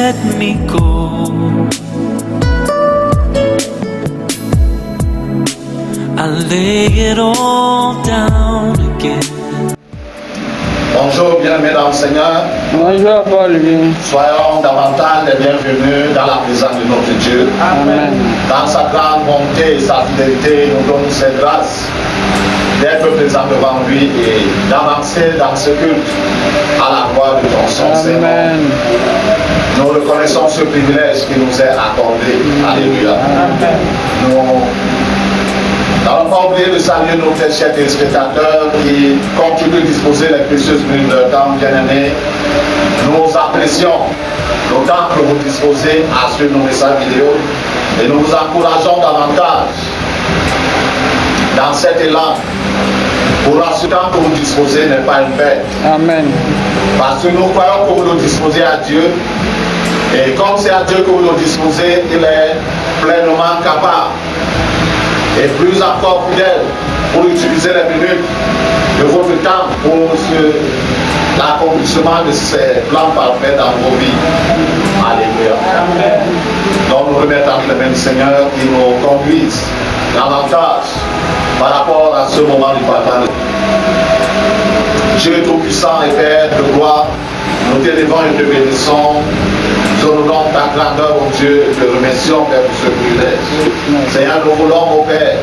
let me go. I lay it all down again. Bonjour, bien-aimés dans le Seigneur. Bonjour, Paul. Soyons davantage les bienvenus dans la présence de notre Dieu. Amen. Dans sa grande bonté et sa fidélité, nous donne cette grâce d'être présents devant lui et d'avancer dans ce culte à la gloire de ton son, Seigneur. Amen. Nous reconnaissons ce privilège qui nous est accordé. Alléluia. Nous n'allons pas oublier de saluer nos très chers téléspectateurs qui continuent de disposer les précieuses minutes de leur temps, bien-aimés. Nous apprécions le temps que vous disposez à suivre nos messages vidéo et nous vous encourageons davantage dans cet élan. Pour ce temps que vous disposez n'est pas une perte. Amen. Parce que nous croyons que vous le disposez à Dieu. Et comme c'est à Dieu que vous le disposez, il est pleinement capable et plus encore fidèle pour utiliser les minutes de votre temps pour l'accomplissement de ses plans parfaits dans vos vies. Alléluia. Amen. Donc nous remettons les mains du Seigneur qui nous conduisent davantage par rapport à ce moment du partage. Dieu Tout-Puissant et Père de gloire, nous t'élévons et te bénissons. Nous honorons ta grandeur, mon Dieu, et te remercions, Père, pour ce privilège. Seigneur, nous voulons, mon Père,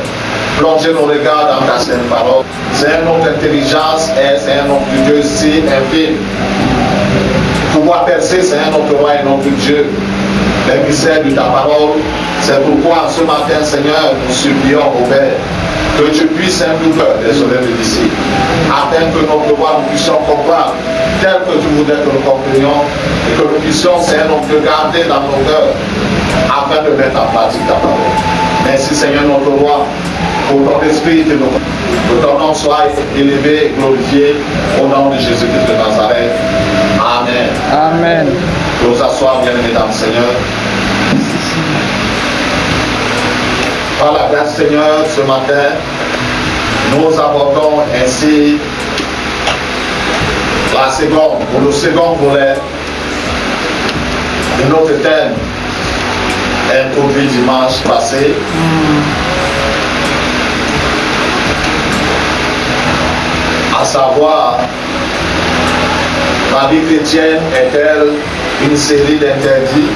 plonger nos regards dans ta sainte parole. Seigneur, notre intelligence est, Seigneur, notre Dieu, si infime. Pouvoir percer, Seigneur, notre roi et notre Dieu, les mystères de ta parole. C'est pourquoi, ce matin, Seigneur, nous supplions, mon Père, que tu puisses impliquer les soleils d'ici, afin que notre voix nous puissions comprendre tel que tu voudrais que nous comprenions et que nous puissions, Seigneur, nous garder dans nos cœurs afin de mettre en pratique ta parole. Merci, Seigneur, notre roi, pour ton esprit que ton nom soit élevé et glorifié au nom de Jésus-Christ de Nazareth. Amen. Amen. Nous asseoir, bien-aimés dans le Seigneur. Par la grâce du Seigneur, ce matin, nous abordons ainsi la seconde, ou le second volet de notre thème introduit dimanche passé. À savoir, la vie chrétienne est-elle une série d'interdits?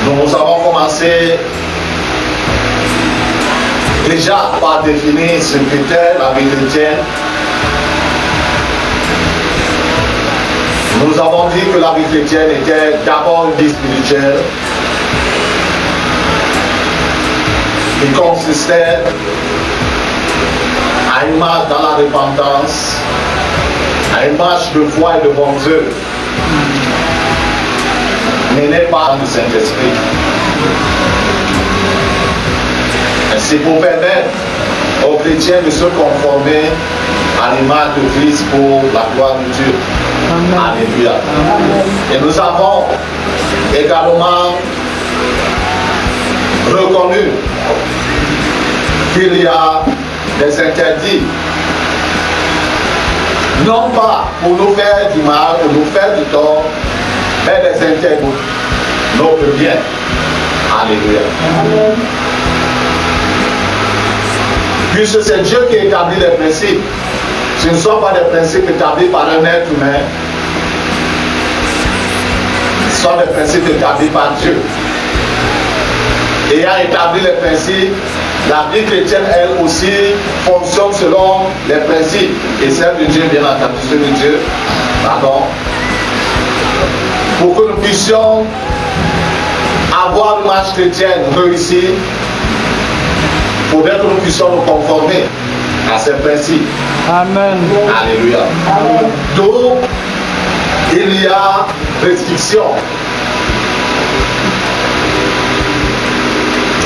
Nous avons commencé déjà par définir ce qu'était la vie chrétienne. Nous avons dit que la vie chrétienne était d'abord une vie spirituelle qui consistait à une marche dans la repentance, à une marche de foi et de bonnes œuvres, menée par le Saint-Esprit. C'est pour permettre aux chrétiens de se conformer à l'image de Christ pour la gloire de Dieu. Amen. Alléluia. Amen. Et nous avons également reconnu qu'il y a des interdits, non pas pour nous faire du mal, pour nous faire du tort, mais des interdits pour notre bien. Alléluia. Amen. Puisque c'est Dieu qui établit les principes, ce ne sont pas des principes établis par un être humain, ce sont des principes établis par Dieu. Ayant établi les principes, la vie chrétienne, elle aussi, fonctionne selon les principes. Et celle de Dieu, bien entendu, celle de Dieu, pardon, pour que nous puissions avoir une marche chrétienne réussie, il faudrait que nous puissions nous conformer à ces principes. Amen. Alléluia. Amen. Donc, il y a restriction.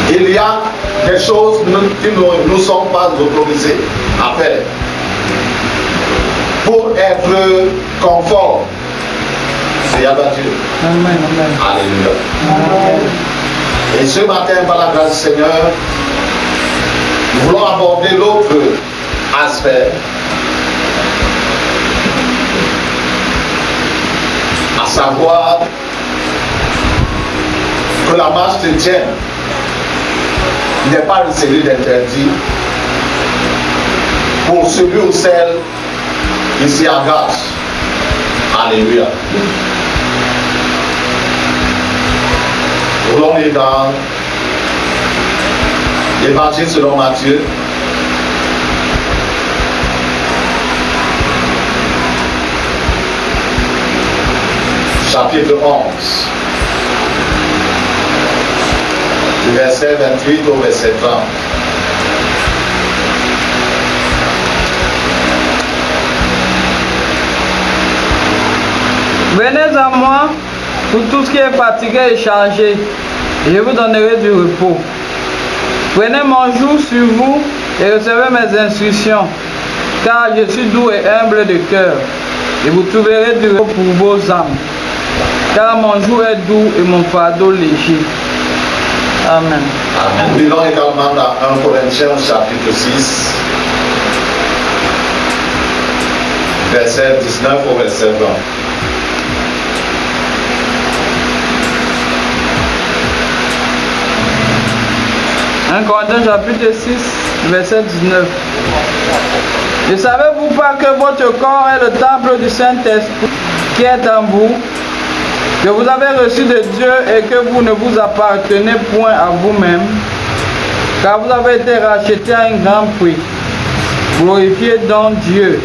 Il y a des choses qui ne nous sont pas autorisées à faire pour être conforme. C'est à Dieu. Amen. Amen. Alléluia. Amen. Et ce matin, par la grâce du Seigneur, nous voulons aborder l'autre aspect savoir que la marche chrétienne n'est pas une série d'interdits pour celui ou celle qui s'y engage. Alléluia. Voulons lire dans l'Évangile selon Matthieu. Chapitre 11. Du verset 28 au verset 30. Venez à moi, pour tout ce qui est fatigué et chargé, et je vous donnerai du repos. Prenez mon joug sur vous et recevez mes instructions, car je suis doux et humble de cœur, et vous trouverez du repos pour vos âmes. Car mon joug est doux et mon fardeau léger. Amen. Amen. Nous lisons également dans 1 Corinthiens chapitre 6, verset 19 au verset 20. Un Corinthiens chapitre 6, verset 19. Ne savez-vous pas que votre corps est le temple du Saint-Esprit qui est en vous, que vous avez reçu de Dieu et que vous ne vous appartenez point à vous-même, car vous avez été rachetés à un grand prix. Glorifiez donc Dieu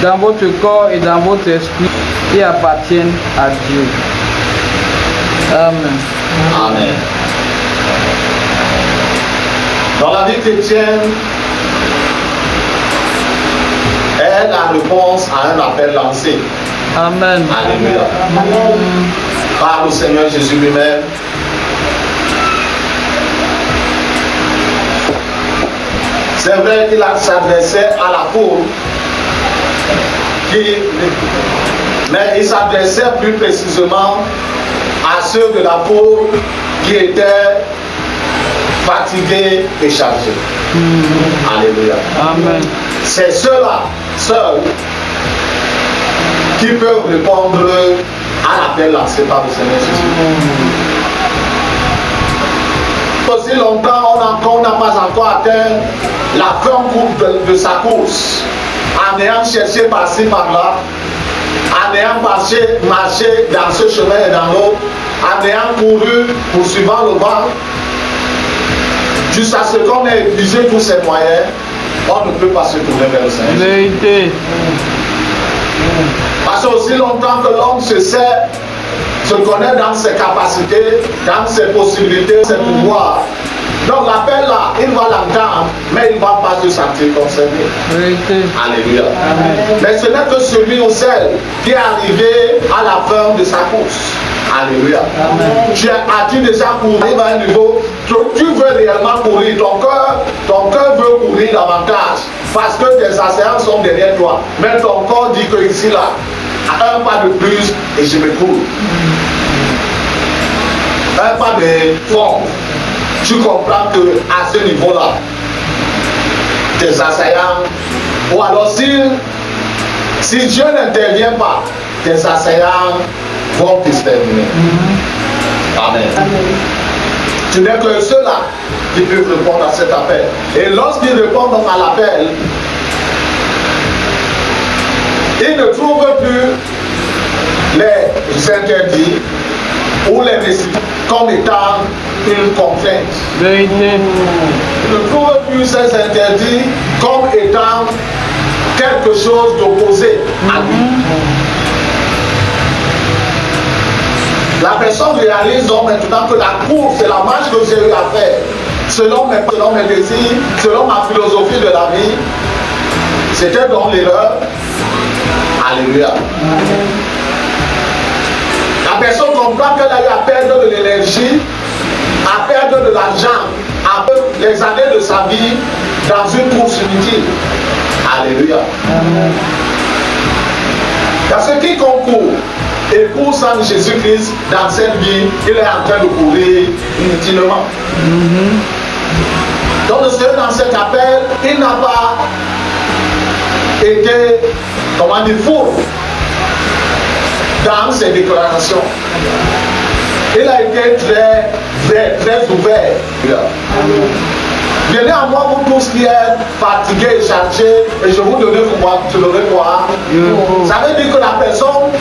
dans votre corps et dans votre esprit qui appartiennent à Dieu. Amen. Amen. Dans la vie chrétienne, est la réponse à un appel lancé. Amen. Alléluia. Par le Seigneur Jésus lui-même. C'est vrai qu'il s'adressait à la foule, mais il s'adressait plus précisément à ceux de la foule qui étaient fatigués et chargés. Alléluia. Amen. C'est ceux-là, seuls, qui peuvent répondre à l'appel lancé par le Seigneur Jésus. Aussi longtemps, on n'a pas encore atteint la fin de sa course, en ayant cherché par-ci par-là, en ayant marché dans ce chemin et dans l'autre, en ayant couru poursuivant le vent, jusqu'à ce qu'on ait épuisé tous ses moyens, on ne peut pas se tourner vers le Seigneur. Vérité. Parce que aussi longtemps que l'homme se connaît dans ses capacités, dans ses possibilités, ses pouvoirs. Donc l'appel là, il va l'entendre, mais il ne va pas se sentir concerné. Vérité. Alléluia. Amen. Mais ce n'est que celui ou celle qui est arrivé à la fin de sa course. Alléluia. Amen. Tu as-tu déjà couru à un niveau, tu veux réellement courir, ton cœur veut courir davantage, parce que tes assaillants sont derrière toi, mais ton corps dit que ici là, à un pas de plus et je me cours. Un pas de fond. Tu comprends que à ce niveau-là, tes assaillants, ou alors si Dieu n'intervient pas, tes assaillants vont t'exterminer. Amen. Tu n'es que ceux-là qui peuvent répondre à cet appel. Et lorsqu'ils répondent à l'appel, ils ne trouvent plus les interdits ou les récits comme étant une contrainte. Vérité. Ils ne trouvent plus ces interdits comme étant quelque chose d'opposé à lui. La personne réalise donc maintenant que la course, c'est la marche que j'ai eu à faire. Selon mes désirs, selon ma philosophie de la vie, c'était donc l'erreur. Alléluia. La personne comprend qu'elle a eu à perdre de l'énergie, à perdre de l'argent, à perdre les années de sa vie dans une course inutile. Alléluia. Parce que qui concourt et court sans Jésus-Christ dans cette vie, il est en train de courir inutilement. Donc le Seigneur dans cet appel, il n'a pas été, comment dire, fou. dans ses déclarations. Il a été très ouvert. Venez à moi, vous tous qui êtes fatigués et chargés, et je vous donnerai quoi? Ça veut dire que la personne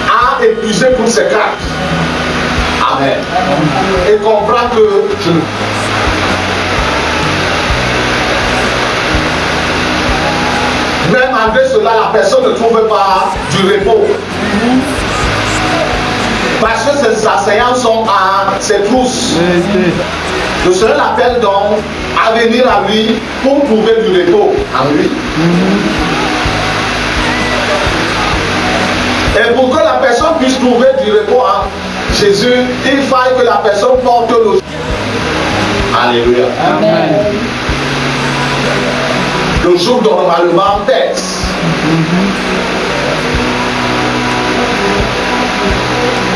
a épuisé toutes ses cartes. Amen. Et comprend que même malgré cela, la personne ne trouve pas du repos. Parce que ses assaillants sont à ses trousses. Le Seigneur l'appelle donc à venir à lui pour trouver du repos en lui. Et pour que la personne puisse trouver du repos en Jésus, il faille que la personne porte le... Alléluia. Amen. Le jour normalement pèse.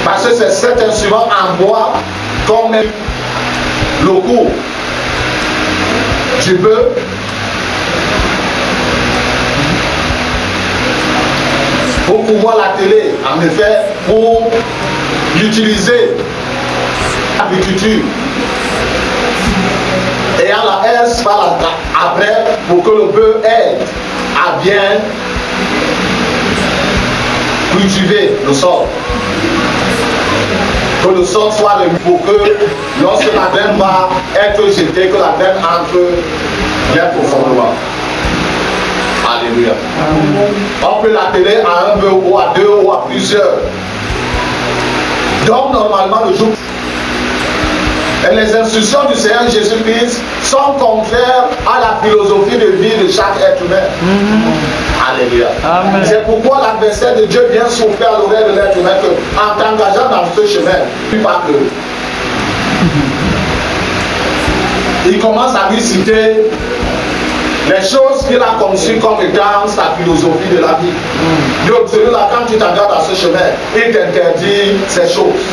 Parce que c'est cet instrument en bois qu'on met le cou du bœuf pour pouvoir l'atteler, en effet, pour l'utiliser en agriculture. Et à la herse par après pour que le bœuf aide à bien cultiver le sol. Que le sol soit remis pour que lorsque la graine va être jetée, que la graine entre bien profondément. Alléluia. On peut l'atteler à un bœuf ou à deux ou à plusieurs. Donc normalement le jour. Et les instructions du Seigneur Jésus-Christ sont contraires à la philosophie de vie de chaque être humain. Alléluia. C'est pourquoi l'adversaire de Dieu vient souffler à l'oreille de l'être humain que, en t'engageant dans ce chemin, puis pas que. Il commence à lui citer les choses qu'il a conçues comme étant sa philosophie de la vie. Donc celui-là, quand tu t'engages dans ce chemin, il t'interdit ces choses.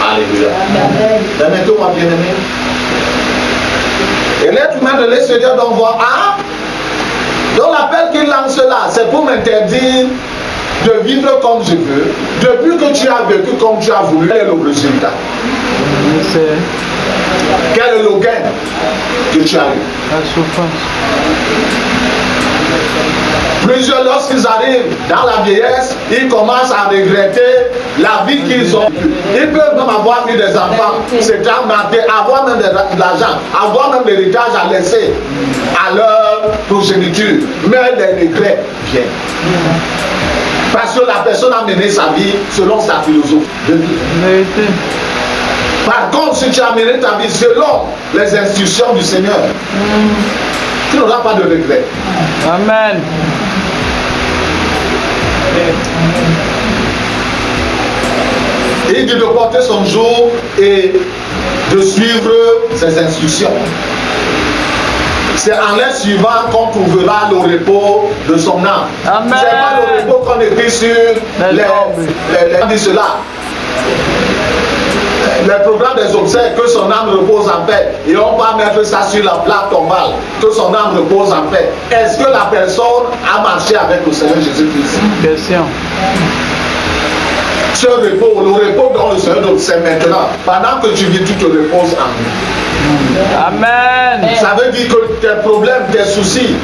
Alléluia. Permettez-moi, bien-aimé. Et l'être humain de l'extérieur donc voit, ah, donc l'appel qu'il lance là, c'est pour m'interdire de vivre comme je veux. Depuis que tu as vécu comme tu as voulu, quel est le résultat? Quel est le gain que tu as eu? La souffrance. Plusieurs, lorsqu'ils arrivent dans la vieillesse, ils commencent à regretter la vie qu'ils ont eue. Ils peuvent même avoir eu des enfants, avoir même de l'argent, avoir même l'héritage à laisser à leur progéniture. Mais les regrets viennent. Parce que la personne a mené sa vie selon sa philosophie de vie. Par contre, si tu as mené ta vie selon les instructions du Seigneur, tu n'auras pas de regrets. Amen. Il dit de porter son jour et de suivre ses instructions. C'est en les suivant qu'on trouvera le repos de son âme. C'est pas le repos qu'on écrit sur les cela. Les programmes des obsèques, que son âme repose en paix. Et on va mettre ça sur la plaque tombale, que son âme repose en paix. Est-ce que la personne a marché avec le Seigneur Jésus-Christ? Question. Ce repos, le repos dont le Seigneur donne, c'est maintenant. Pendant que tu vis, tu te reposes en lui. Amen. Ça veut dire que tes problèmes, tes soucis,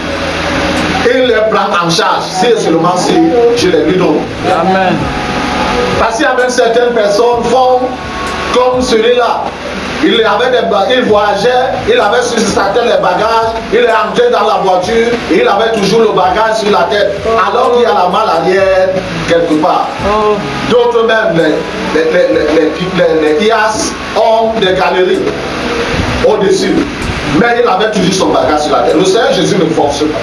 il les prend en charge. Si et seulement si je les lui donne. Amen. Parce qu'il y avait certaines personnes font comme celui-là. Il voyageait, il avait sur sa tête les bagages, il est entré dans la voiture, il avait toujours le bagage sur la tête, alors qu'il y a la malle arrière quelque part. D'autres même, les IAS ont des galeries au-dessus, mais il avait toujours son bagage sur la tête. Le Seigneur Jésus ne force pas.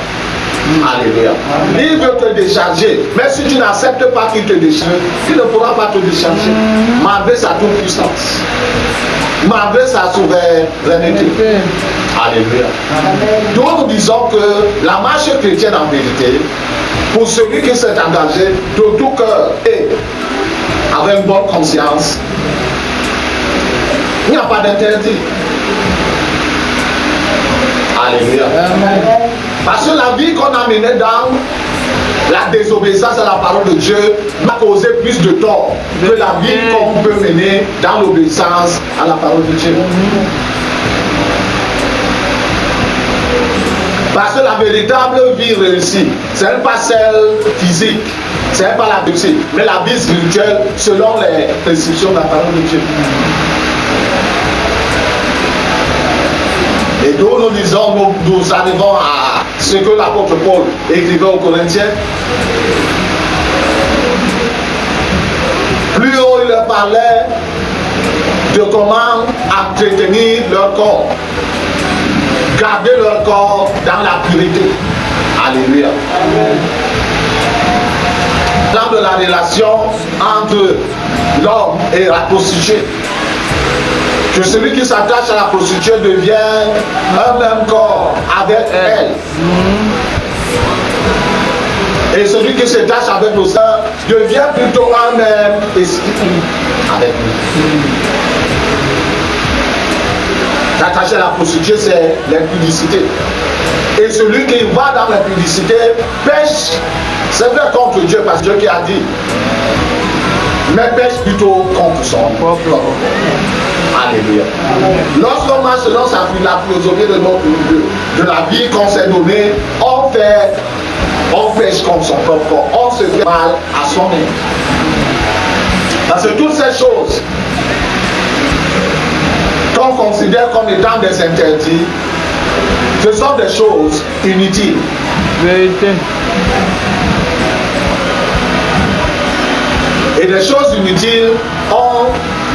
Alléluia. Il veut te décharger, mais si tu n'acceptes pas qu'il te décharge, il ne pourra pas te décharger, malgré sa toute puissance, malgré sa souveraineté. Alléluia. Donc nous disons que la marche chrétienne en vérité, pour celui qui s'est engagé de tout cœur et avec une bonne conscience, il n'y a pas d'interdit. Alléluia. Parce que la vie qu'on a menée dans La désobéissance à la parole de Dieu va causer plus de tort que la vie qu'on peut mener dans l'obéissance à la parole de Dieu. Parce que la véritable vie réussie, ce n'est pas celle physique, ce n'est pas la réussite, mais la vie spirituelle selon les prescriptions de la parole de Dieu. Et d'où nous disons, nous arrivons à ce que l'apôtre Paul écrivait aux Corinthiens. Plus haut il leur parlait de comment entretenir leur corps, garder leur corps dans la pureté. Alléluia. Dans de la relation entre l'homme et la prostituée. Que celui qui s'attache à la prostituée devient un même corps avec elle. Et celui qui s'attache avec le sang devient plutôt un même esprit avec lui. S'attacher à la prostituée, c'est l'impudicité. Et celui qui va dans l'impudicité pêche, c'est vrai contre Dieu, parce que Dieu qui a dit, mais pêche plutôt contre son propre corps. Alléluia. Lorsqu'on marche selon la philosophie de la vie qu'on s'est donnée, on pêche contre son propre corps, on se fait mal à soi-même. Parce que toutes ces choses qu'on considère comme étant des interdits, ce sont des choses inutiles. Vérité. Et des choses inutiles, on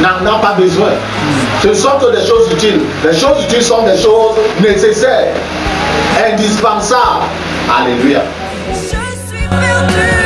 n'en a pas besoin. Ce ne sont que des choses utiles. Les choses utiles sont des choses nécessaires, indispensables. Alléluia. Je suis perdu.